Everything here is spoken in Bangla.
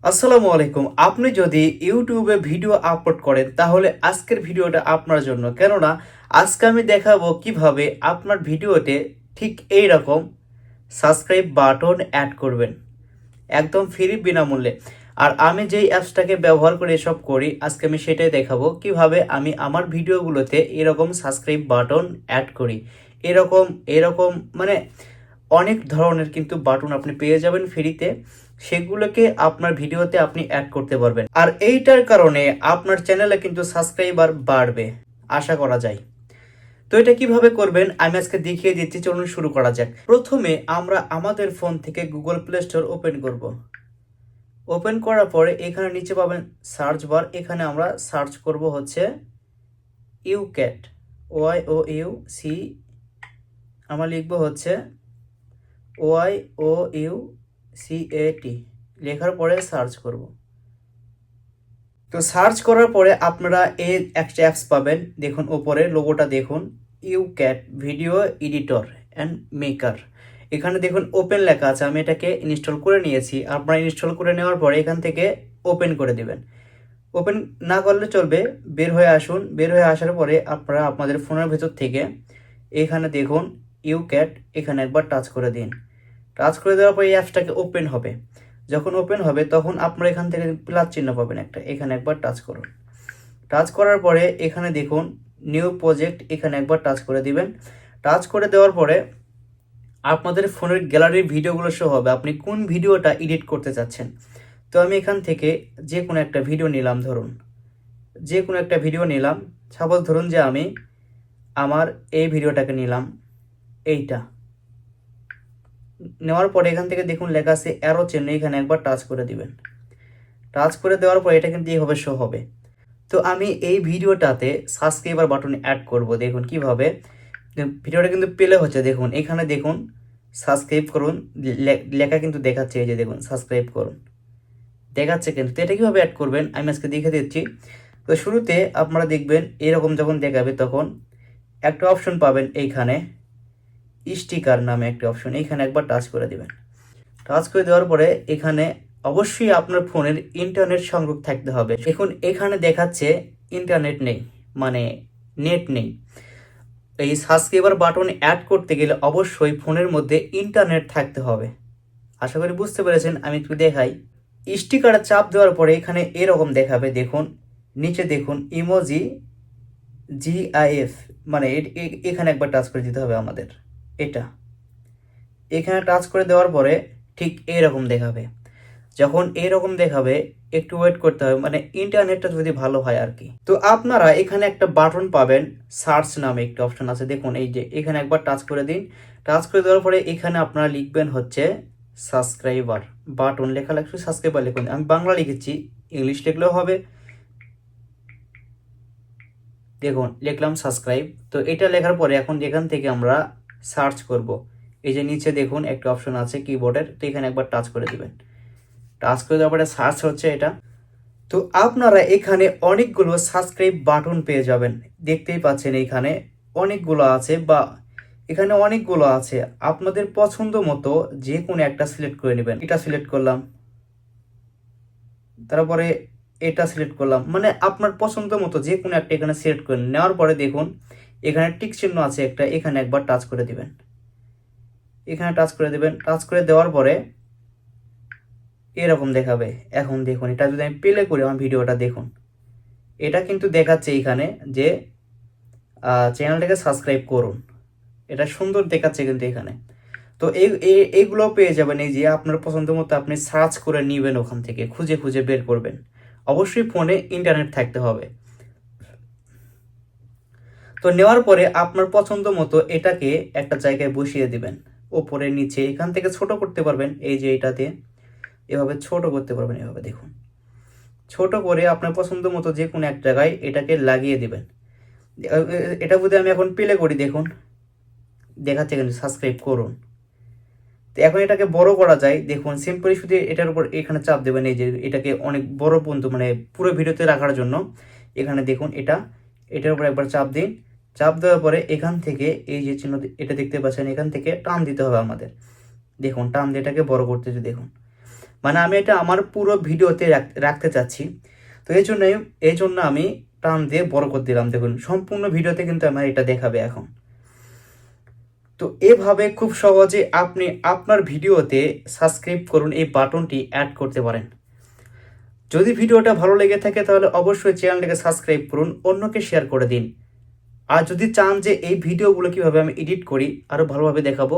আসসালামু আলাইকুম। আপনি যদি ইউটিউবে ভিডিও আপলোড করেন তাহলে আজকের ভিডিওটা আপনার জন্য। কেননা আজকে আমি দেখাবো কিভাবে আপনার ভিডিওতে ঠিক এই রকম সাবস্ক্রাইব বাটন অ্যাড করবেন একদম ফ্রি বিনামূল্যে। আর আমি যেই অ্যাপসটাকে ব্যবহার করে এসব করি আজকে আমি সেটাই দেখাবো কিভাবে আমি আমার ভিডিওগুলোতে এরকম সাবস্ক্রাইব বাটন অ্যাড করি। এরকম এরকম মানে অনেক ধরনের কিন্তু বাটন আপনি পেয়ে যাবেন ফ্রিতে, সেগুলোকে আপনার ভিডিওতে আপনি অ্যাড করতে পারবেন। আর এইটার কারণে আপনার চ্যানেলে কিন্তু সাবস্ক্রাইবার বাড়বে আশা করা যায়। তো এটা কিভাবে করবেন আমি আজকে দেখিয়ে দিচ্ছি, চলুন শুরু করা যাক। প্রথমে আমরা আমাদের ফোন থেকে গুগল প্লে স্টোর ওপেন করব। ওপেন করার পরে এখানে নিচে পাবেন সার্চ বার, এখানে আমরা সার্চ করব হচ্ছে ইউক্যাট, YOUC, আমরা লিখবো হচ্ছে YOUCAT, লেখার পরে সার্চ করব। তো সার্চ করার পরে আপনারা এই একটা অ্যাপস পাবেন, দেখুন ওপরে লোগোটা দেখুন, ইউক্যাট ভিডিও এডিটর অ্যান্ড মেকার। এখানে দেখুন ওপেন লেখা আছে, আমি এটাকে ইনস্টল করে নিয়েছি। আপনারা ইনস্টল করে নেওয়ার পরে এখান থেকে ওপেন করে দেবেন। ওপেন না করলে চলবে, বের হয়ে আসুন। বের হয়ে আসার পরে আপনারা আপনাদের ফোনের ভেতর থেকে এখানে দেখুন ইউক্যাট, এখানে একবার টাচ করে দিন। টাচ করে দেওয়ার পরে এই অ্যাপসটাকে ওপেন হবে। যখন ওপেন হবে তখন আপনারা এখান থেকে প্লাস চিহ্ন পাবেন একটা, এখানে একবার টাচ করুন। টাচ করার পরে এখানে দেখুন নিউ প্রজেক্ট, এখানে একবার টাচ করে দিবেন। টাচ করে দেওয়ার পরে আপনাদের ফোনের গ্যালারির ভিডিওগুলো শো হবে, আপনি কোন ভিডিওটা এডিট করতে চাচ্ছেন। তো আমি এখান থেকে যে কোনো একটা ভিডিও নিলাম, ধরুন যে কোনো একটা ভিডিও নিলাম। সাপোজ ধরুন যে আমি আমার এই ভিডিওটাকে নিলাম, এইটা নেওয়ার পরে এখান থেকে দেখুন লেখা আছে অ্যারো চিহ্ন, এখানে একবার টাচ করে দিবেন। টাচ করে দেওয়ার পর এটা কিন্তু এইভাবে শো হবে। তো আমি এই ভিডিওটাতে সাবস্ক্রাইবার বাটন অ্যাড করব, দেখুন কিভাবে। ভিডিওটা কিন্তু প্লে হচ্ছে, দেখুন এখানে দেখুন সাবস্ক্রাইব করুন লেখা কিন্তু দেখাচ্ছে, এই যে দেখুন সাবস্ক্রাইব করুন দেখাচ্ছে কিন্তু। তো এটা কীভাবে অ্যাড করবেন আমি আজকে দেখে দিচ্ছি। তো শুরুতে আপনারা দেখবেন এরকম যখন দেখাবে তখন একটা অপশন পাবেন, এইখানে স্টিকার নামে একটা অপশন, এইখানে একবার টাচ করে দিবেন। টাচ করে দেওয়ার পরে এখানে অবশ্যই আপনার ফোনের ইন্টারনেট সংযোগ থাকতে হবে। এখন এখানে দেখাচ্ছে ইন্টারনেট নেই, মানে নেট নেই। এই সাবস্ক্রাইবার বাটন অ্যাড করতে গেলে অবশ্যই ফোনের মধ্যে ইন্টারনেট থাকতে হবে। আশা করি বুঝতে পেরেছেন। আমি একটু দেখাই। স্টিকারে চাপ দেওয়ার পরে এখানে এরকম দেখাবে, দেখুন নিচে দেখুন ইমোজি GIF, মানে এখানে একবার টাচ করে দিতে হবে আমাদের। এটা এখানে টাচ করে দেওয়ার পরে ঠিক এইরকম দেখাবে। যখন এইরকম দেখাবে একটু ওয়েট করতে হবে, মানে ইন্টারনেটটা যদি ভালো হয় আর কি। তো আপনারা এখানে একটা বাটন পাবেন, সার্চ নামে একটা অপশন আছে, দেখুন এই যে এখানে একবার টাচ করে দিন। টাচ করে দেওয়ার পরে এখানে আপনারা লিখবেন হচ্ছে সাবস্ক্রাইবার বাটন, লেখা লাগছে সাবস্ক্রাইবার লিখুন। আমি বাংলা লিখেছি, ইংলিশ লিখলেও হবে। দেখুন লিখলাম সাবস্ক্রাইব। তো এটা লেখার পরে এখন এখান থেকে আমরা সার্চ করব। এই যে নিচে দেখুন একটা অপশন আছে কিবোর্ডের, তো এখানে একবার টাচ করে দিবেন। টাচ করে দেওয়ার পরে সার্চ হচ্ছে এটা। তো আপনারা এখানে অনেকগুলো সাবস্ক্রাইব বাটন পেয়ে যাবেন, দেখতেই পাচ্ছেন এখানে অনেকগুলো আছে, বা এখানে অনেকগুলো আছে। আপনাদের পছন্দ মতো যে কোনো একটা সিলেক্ট করে নেবেন। এটা সিলেক্ট করলাম, তারপরে এটা সিলেক্ট করলাম, মানে আপনার পছন্দ মতো যে কোনো একটা এখানে সিলেক্ট করে নেওয়ার পরে দেখুন এখানে টিক চিহ্ন আছে একটা, এখানে একবার টাচ করে দিবেন। এখানে টাচ করে দিবেন। টাচ করে দেওয়ার পরে এরকম দেখাবে। এখন দেখুন এটা যদি আমি প্লে করি আমার ভিডিওটা, দেখুন এটা কিন্তু দেখাচ্ছে এখানে যে চ্যানেলটাকে সাবস্ক্রাইব করুন, এটা সুন্দর দেখাচ্ছে কিন্তু এখানে। তো এইগুলো পেয়ে যাবেন, এই যে আপনার পছন্দ মতো আপনি সার্চ করে নেবেন, ওখান থেকে খুঁজে খুঁজে বের করবেন। অবশ্যই ফোনে ইন্টারনেট থাকতে হবে। তো নেওয়ার পরে আপনার পছন্দ মতো এটাকে একটা জায়গায় বসিয়ে দিবেন, ওপরে নিচে এখান থেকে ছোট করতে পারবেন, এই যে এটাতে এভাবে ছোট করতে পারবেন, এভাবে দেখুন ছোট করে আপনার পছন্দ মতো যে কোনো এক জায়গায় এটাকে লাগিয়ে দিবেন। এটা যদি আমি এখন প্লে করি, দেখুন দেখাচ্ছে কিন্তু সাবস্ক্রাইব করুন। তো এখন এটাকে বড় করা যায়, দেখুন সিম্পলি শুধু এটার উপর এখানে চাপ দেবেন, এই যে এটাকে অনেক বড় পর্যন্ত মানে পুরো ভিডিওতে রাখার জন্য এখানে দেখুন এটার উপর একবার চাপ দিন। চাপ দেওয়ার পরে এখান থেকে এই যে চিহ্ন এটা দেখতে পাচ্ছেন, এখান থেকে টান দিতে হবে আমাদের। দেখুন টান দিয়ে এটাকে বড় করতেছে, দেখুন। মানে আমি এটা আমার পুরো ভিডিওতে রাখতে চাচ্ছি। তো এই জন্য আমি টান দিয়ে বড় করে দিলাম। দেখুন সম্পূর্ণ ভিডিওতে কিন্তু আমার এটা দেখাবে এখন। তো এভাবে খুব সহজে আপনি আপনার ভিডিওতে সাবস্ক্রাইব করুন এই বাটনটি অ্যাড করতে পারেন। যদি ভিডিওটা ভালো লেগে থাকে তাহলে অবশ্যই চ্যানেলটাকে সাবস্ক্রাইব করুন, অন্যকে শেয়ার করে দিন। আর যদি চান যে এই ভিডিওগুলো কিভাবে আমি এডিট করি আরও ভালোভাবে দেখাবো,